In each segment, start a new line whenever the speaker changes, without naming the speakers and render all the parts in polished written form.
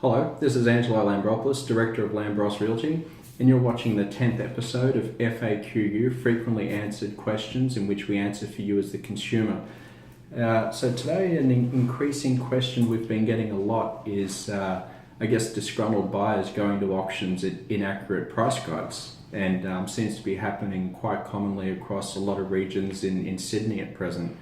Hello, this is Angelo of Lambropoulos, Director of Lambros Realty, and you're watching the 10th episode of FAQu, Frequently Answered Questions, in which we answer for you as the consumer. So today, an increasing question we've been getting a lot is, disgruntled buyers going to auctions at inaccurate price guides, and seems to be happening quite commonly across a lot of regions in Sydney at present.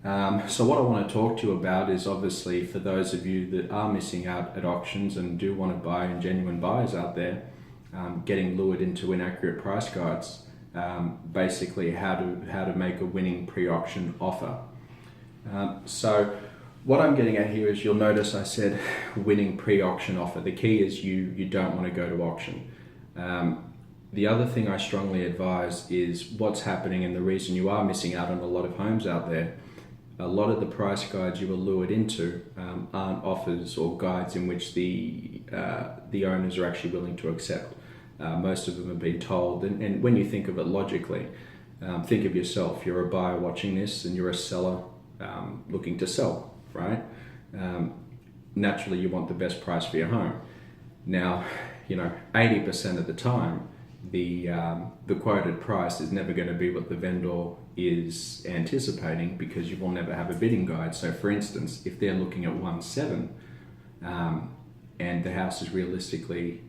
So what I want to talk to you about is obviously for those of you that are missing out at auctions and do want to buy, and genuine buyers out there, getting lured into inaccurate price guides, basically how to make a winning pre-auction offer. So what I'm getting at here is, you'll notice I said winning pre-auction offer. The key is you don't want to go to auction. The other thing I strongly advise is what's happening, and the reason you are missing out on a lot of homes out there. A lot of the price guides you were lured into aren't offers or guides in which the owners are actually willing to accept. Most of them have been told, and when you think of it logically, think of yourself. You're a buyer watching this and you're a seller looking to sell, right? Naturally you want the best price for your home. Now, 80% of the time, the quoted price is never going to be what the vendor is anticipating, because you will never have a bidding guide. So for instance, if they're looking at 1.7 and the house is realistically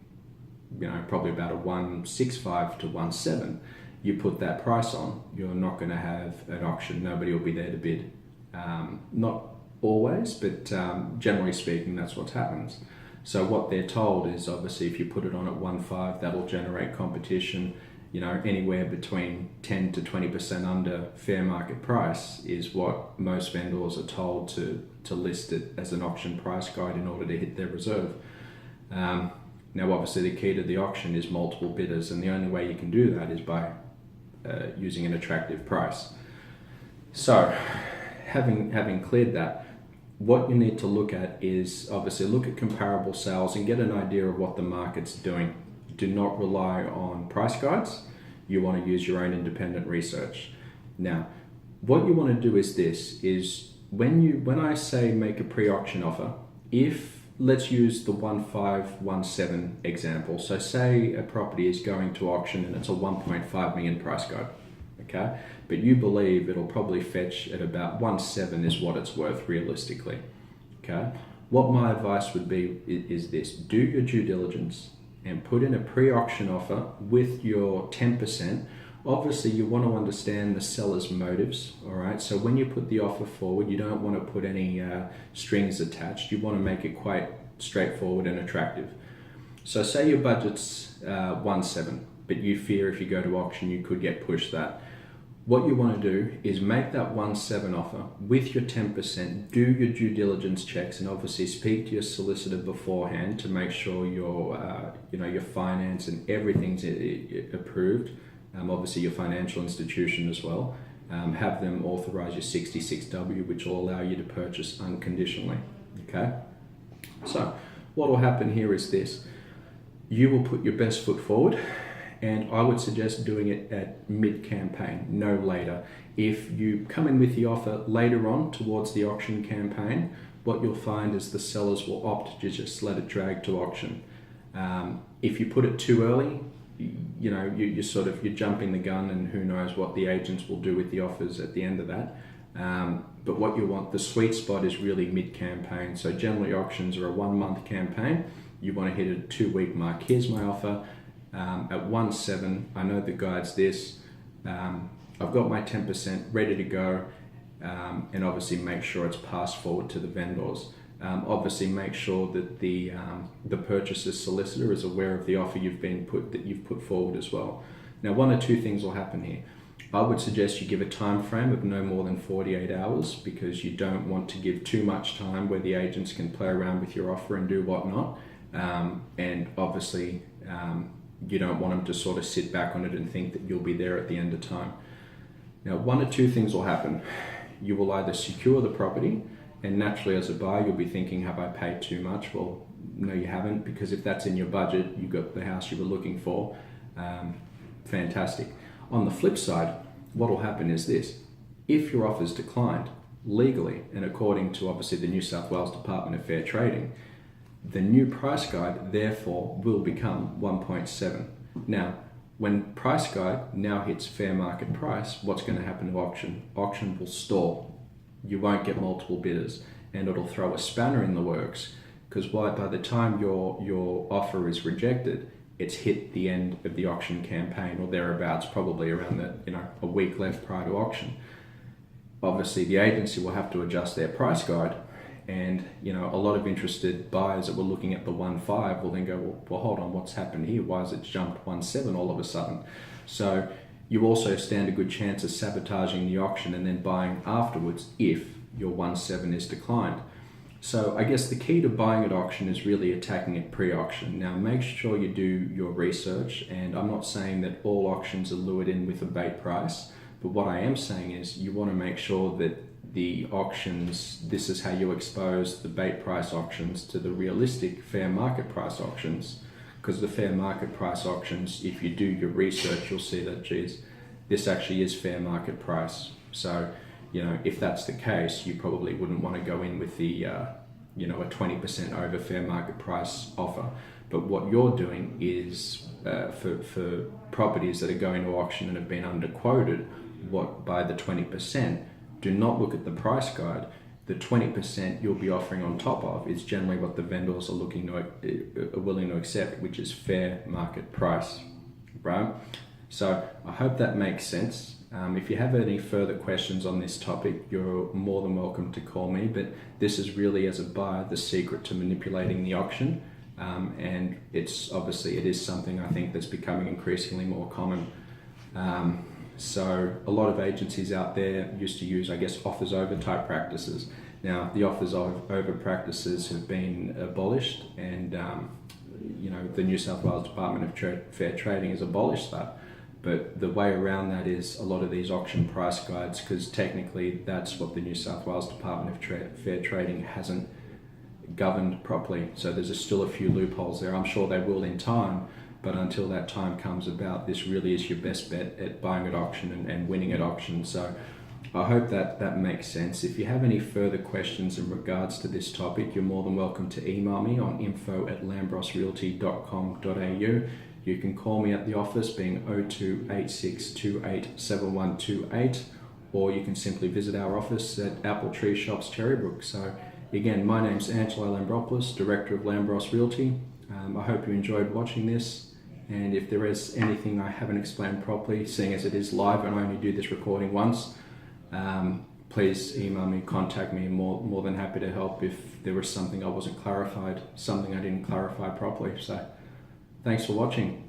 probably about a 1.65 to 1.7, you put that price on, you're not going to have an auction. Nobody will be there to bid. Not always, but generally speaking, that's what happens. So what they're told is, obviously, if you put it on at 1.5, that'll generate competition. Anywhere between 10 to 20% under fair market price is what most vendors are told to list it as an auction price guide in order to hit their reserve. Now, obviously, the key to the auction is multiple bidders, and the only way you can do that is by using an attractive price. So, having cleared that, what you need to look at is obviously look at comparable sales and get an idea of what the market's doing. Do not rely on price guides. You want to use your own independent research. Now, what you want to do is this, is when I say make a pre-auction offer, let's use the 1.5, 1.7 example. So say a property is going to auction and it's a 1.5 million price guide, okay? But you believe it'll probably fetch at about 1.7 is what it's worth realistically, okay? What my advice would be is this: do your due diligence and put in a pre-auction offer with your 10%. Obviously, you want to understand the seller's motives, all right? So when you put the offer forward, you don't want to put any strings attached. You want to make it quite straightforward and attractive. So say your budget's 1.7, but you fear if you go to auction, you could get pushed that. What you want to do is make that 1.7 offer with your 10%, do your due diligence checks, and obviously speak to your solicitor beforehand to make sure your finance and everything's approved. Obviously your financial institution as well. Have them authorize your 66W, which will allow you to purchase unconditionally, okay? So what will happen here is this: you will put your best foot forward, and I would suggest doing it at mid-campaign, no later. If you come in with the offer later on towards the auction campaign, what you'll find is the sellers will opt to just let it drag to auction. If you put it too early, you're jumping the gun, and who knows what the agents will do with the offers at the end of that. But what you want, the sweet spot is really mid-campaign. So generally auctions are a 1-month campaign. You want to hit a 2-week mark. Here's my offer. At 1.7, I know the guide's this. I've got my 10% ready to go, and obviously make sure it's passed forward to the vendors. Obviously make sure that the purchaser's solicitor is aware of the offer you've put forward as well. Now, one or two things will happen here. I would suggest you give a time frame of no more than 48 hours, because you don't want to give too much time where the agents can play around with your offer and do whatnot. And obviously, you don't want them to sort of sit back on it and think that you'll be there at the end of time. Now, one or two things will happen. You will either secure the property, and naturally as a buyer, you'll be thinking, have I paid too much? Well, no, you haven't, because if that's in your budget, you got the house you were looking for. Fantastic. On the flip side, what will happen is this: if your offer is declined legally, and according to obviously the New South Wales Department of Fair Trading, The new price guide, therefore, will become 1.7. Now, when price guide now hits fair market price, what's going to happen to auction? Auction will stall. You won't get multiple bidders, and it'll throw a spanner in the works, because by the time your offer is rejected, it's hit the end of the auction campaign or thereabouts, probably around a week left prior to auction. Obviously, the agency will have to adjust their price guide, and a lot of interested buyers that were looking at the 1.5 will then go, well, hold on, what's happened here? Why has it jumped 1.7 all of a sudden? So you also stand a good chance of sabotaging the auction and then buying afterwards if your 1.7 is declined. So I guess the key to buying at auction is really attacking it pre-auction. Now make sure you do your research, and I'm not saying that all auctions are lured in with a bait price, but what I am saying is you want to make sure that the auctions, this is how you expose the bait price auctions to the realistic fair market price auctions. Because the fair market price auctions, if you do your research, you'll see that, geez, this actually is fair market price. So, if that's the case, you probably wouldn't want to go in with the, a 20% over fair market price offer. But what you're doing is, for properties that are going to auction and have been underquoted, by the 20%, do not look at the price guide. The 20% you'll be offering on top of is generally what the vendors are willing to accept, which is fair market price, right? So I hope that makes sense. If you have any further questions on this topic, you're more than welcome to call me, but this is really, as a buyer, the secret to manipulating the auction. And it is something I think that's becoming increasingly more common. So a lot of agencies out there used to use, offers over type practices. Now the offers over practices have been abolished, and the New South Wales Department of Fair Trading has abolished that. But the way around that is a lot of these auction price guides, because technically that's what the New South Wales Department of Fair Trading hasn't governed properly. So there's still a few loopholes there. I'm sure they will in time, but until that time comes about, this really is your best bet at buying at auction and winning at auction. So I hope that makes sense. If you have any further questions in regards to this topic, you're more than welcome to email me on info@lambropoulos.com.au. You can call me at the office, being 0286287128, or you can simply visit our office at Apple Tree Shops, Cherrybrook. So again, my name's Angelo of Lambropoulos, Director of Lambros Realty. I hope you enjoyed watching this, and if there is anything I haven't explained properly, seeing as it is live and I only do this recording once, please email me, contact me. More than happy to help if there was something I didn't clarify properly. So thanks for watching.